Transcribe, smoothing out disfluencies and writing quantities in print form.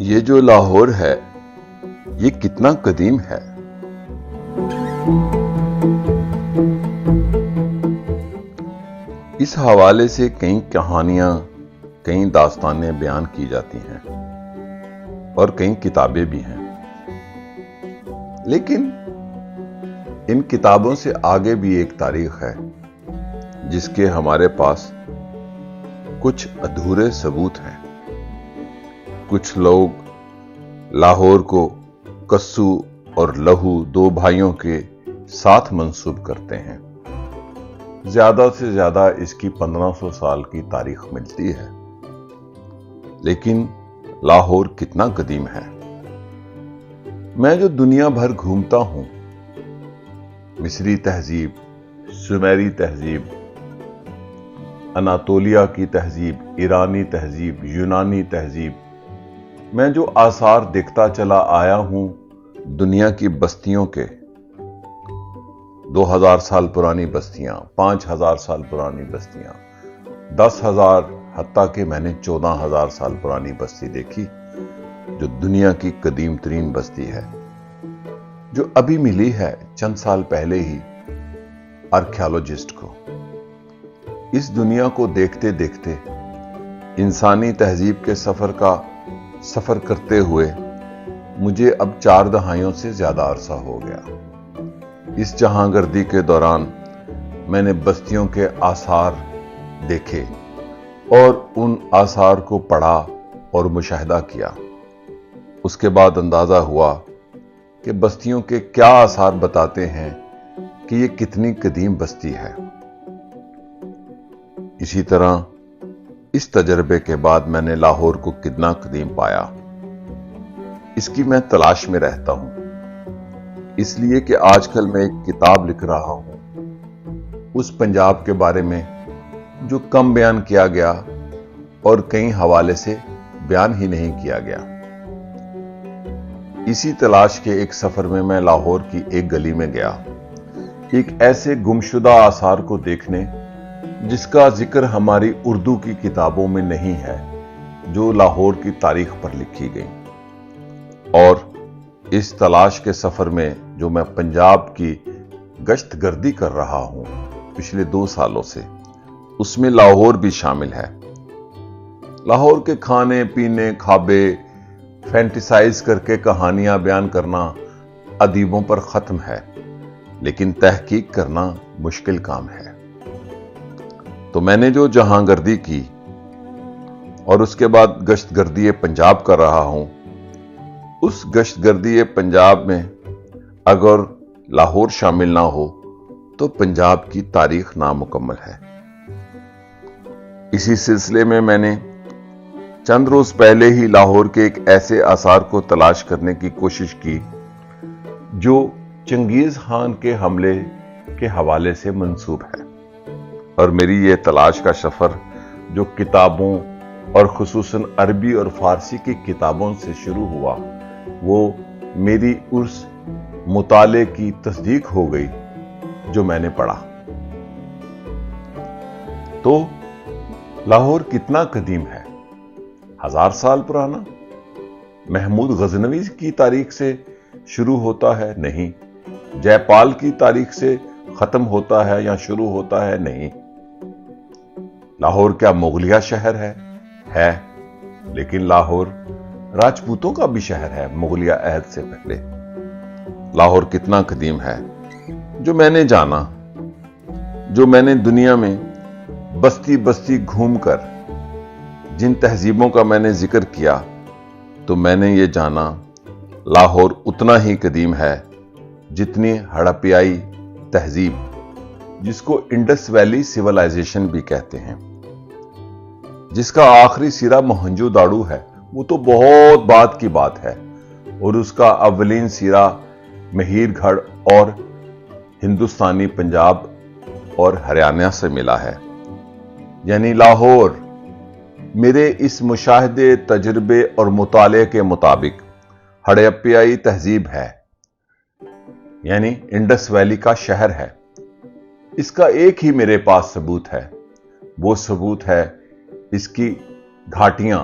یہ جو لاہور ہے یہ کتنا قدیم ہے۔ اس حوالے سے کئی کہانیاں، کئی داستانیں بیان کی جاتی ہیں اور کئی کتابیں بھی ہیں، لیکن ان کتابوں سے آگے بھی ایک تاریخ ہے جس کے ہمارے پاس کچھ ادھورے ثبوت ہیں۔ کچھ لوگ لاہور کو کسو اور لہو دو بھائیوں کے ساتھ منسوب کرتے ہیں۔ زیادہ سے زیادہ اس کی 1500 سال کی تاریخ ملتی ہے، لیکن لاہور کتنا قدیم ہے۔ میں جو دنیا بھر گھومتا ہوں، مصری تہذیب، سومیری تہذیب، اناطولیہ کی تہذیب، ایرانی تہذیب، یونانی تہذیب، میں جو آثار دیکھتا چلا آیا ہوں دنیا کی بستیوں کے، 2000 سال پرانی بستیاں، 5000 سال پرانی بستیاں، 10,000، حتیٰ کہ میں نے 14,000 سال پرانی بستی دیکھی جو دنیا کی قدیم ترین بستی ہے، جو ابھی ملی ہے چند سال پہلے ہی آرکیالوجسٹ کو۔ اس دنیا کو دیکھتے دیکھتے انسانی تہذیب کے سفر کرتے ہوئے مجھے اب 4 دہائیوں سے زیادہ عرصہ ہو گیا۔ اس جہاں گردی کے دوران میں نے بستیوں کے آثار دیکھے اور ان آثار کو پڑھا اور مشاہدہ کیا۔ اس کے بعد اندازہ ہوا کہ بستیوں کے کیا آثار بتاتے ہیں کہ یہ کتنی قدیم بستی ہے۔ اسی طرح اس تجربے کے بعد میں نے لاہور کو کتنا قدیم پایا، اس کی میں تلاش میں رہتا ہوں، اس لیے کہ آج کل میں ایک کتاب لکھ رہا ہوں اس پنجاب کے بارے میں جو کم بیان کیا گیا اور کئی حوالے سے بیان ہی نہیں کیا گیا۔ اسی تلاش کے ایک سفر میں میں لاہور کی ایک گلی میں گیا، ایک ایسے گمشدہ آثار کو دیکھنے جس کا ذکر ہماری اردو کی کتابوں میں نہیں ہے، جو لاہور کی تاریخ پر لکھی گئی۔ اور اس تلاش کے سفر میں جو میں پنجاب کی گشت گردی کر رہا ہوں پچھلے 2 سالوں سے، اس میں لاہور بھی شامل ہے۔ لاہور کے کھانے پینے، کھابے فینٹیسائز کر کے کہانیاں بیان کرنا ادیبوں پر ختم ہے، لیکن تحقیق کرنا مشکل کام ہے۔ تو میں نے جو جہاں گردی کی اور اس کے بعد گشت گردی پنجاب کر رہا ہوں، اس گشت گردی پنجاب میں اگر لاہور شامل نہ ہو تو پنجاب کی تاریخ نامکمل ہے۔ اسی سلسلے میں میں نے چند روز پہلے ہی لاہور کے ایک ایسے آثار کو تلاش کرنے کی کوشش کی جو چنگیز خان کے حملے کے حوالے سے منسوب ہے، اور میری یہ تلاش کا سفر جو کتابوں اور خصوصاً عربی اور فارسی کی کتابوں سے شروع ہوا، وہ میری اس مطالعے کی تصدیق ہو گئی جو میں نے پڑھا۔ تو لاہور کتنا قدیم ہے؟ 1000 سال پرانا؟ محمود غزنوی کی تاریخ سے شروع ہوتا ہے؟ نہیں۔ جے پال کی تاریخ سے ختم ہوتا ہے یا شروع ہوتا ہے؟ نہیں۔ لاہور کیا مغلیہ شہر ہے، لیکن لاہور راجپوتوں کا بھی شہر ہے مغلیہ عہد سے پہلے۔ لاہور کتنا قدیم ہے؟ جو میں نے جانا، جو میں نے دنیا میں بستی بستی گھوم کر جن تہذیبوں کا میں نے ذکر کیا، تو میں نے یہ جانا لاہور اتنا ہی قدیم ہے جتنی ہڑپیائی تہذیب، جس کو انڈس ویلی سیولائزیشن بھی کہتے ہیں، جس کا آخری سرا موہنجو داڑو ہے، وہ تو بہت بعد کی بات ہے، اور اس کا اولین سرا مہیر گڑھ اور ہندوستانی پنجاب اور ہریانہ سے ملا ہے۔ یعنی لاہور میرے اس مشاہدے، تجربے اور مطالعے کے مطابق ہڑپیائی تہذیب ہے، یعنی انڈس ویلی کا شہر ہے۔ اس کا ایک ہی میرے پاس ثبوت ہے، وہ ثبوت ہے اس کی گھاٹیاں،